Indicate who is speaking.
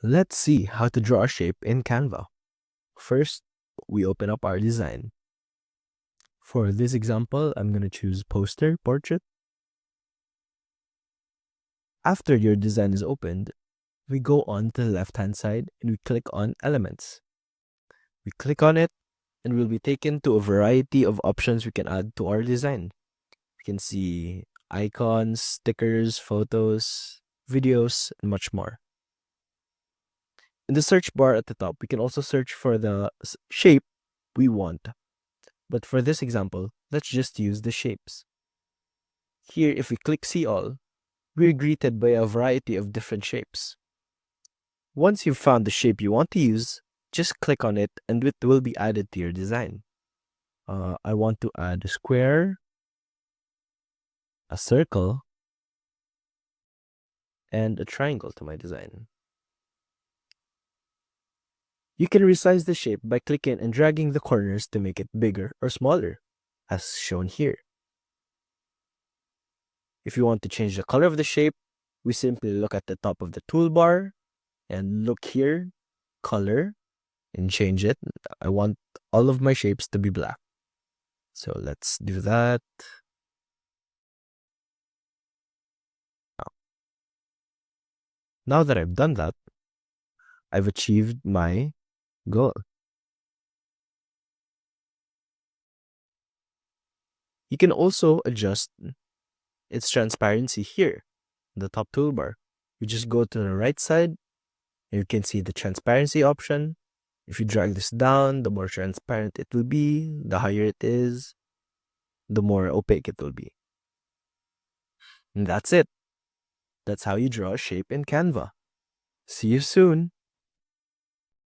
Speaker 1: Let's see how to draw a shape in Canva. First, we open up our design. For this example, I'm going to choose poster portrait. After your design is opened, we go on to the left-hand side and we click on elements. We click on it and we'll be taken to a variety of options we can add to our design. We can see icons, stickers, photos, videos, and much more. In the search bar at the top, we can also search for the shape we want. But for this example, let's just use the shapes. Here, if we click See All, we're greeted by a variety of different shapes. Once you've found the shape you want to use, just click on it and it will be added to your design. I want to add a square, a circle, and a triangle to my design. You can resize the shape by clicking and dragging the corners to make it bigger or smaller, as shown here. If you want to change the color of the shape, we simply look at the top of the toolbar and look here, color, and change it. I want all of my shapes to be black. So let's do that. Now that I've done that, I've achieved my goal. You can also adjust its transparency here, the top toolbar. You just go to the right side, and you can see the transparency option. If you drag this down, the more transparent it will be. The higher it is, the more opaque it will be. And that's it. That's how you draw a shape in Canva. See you soon.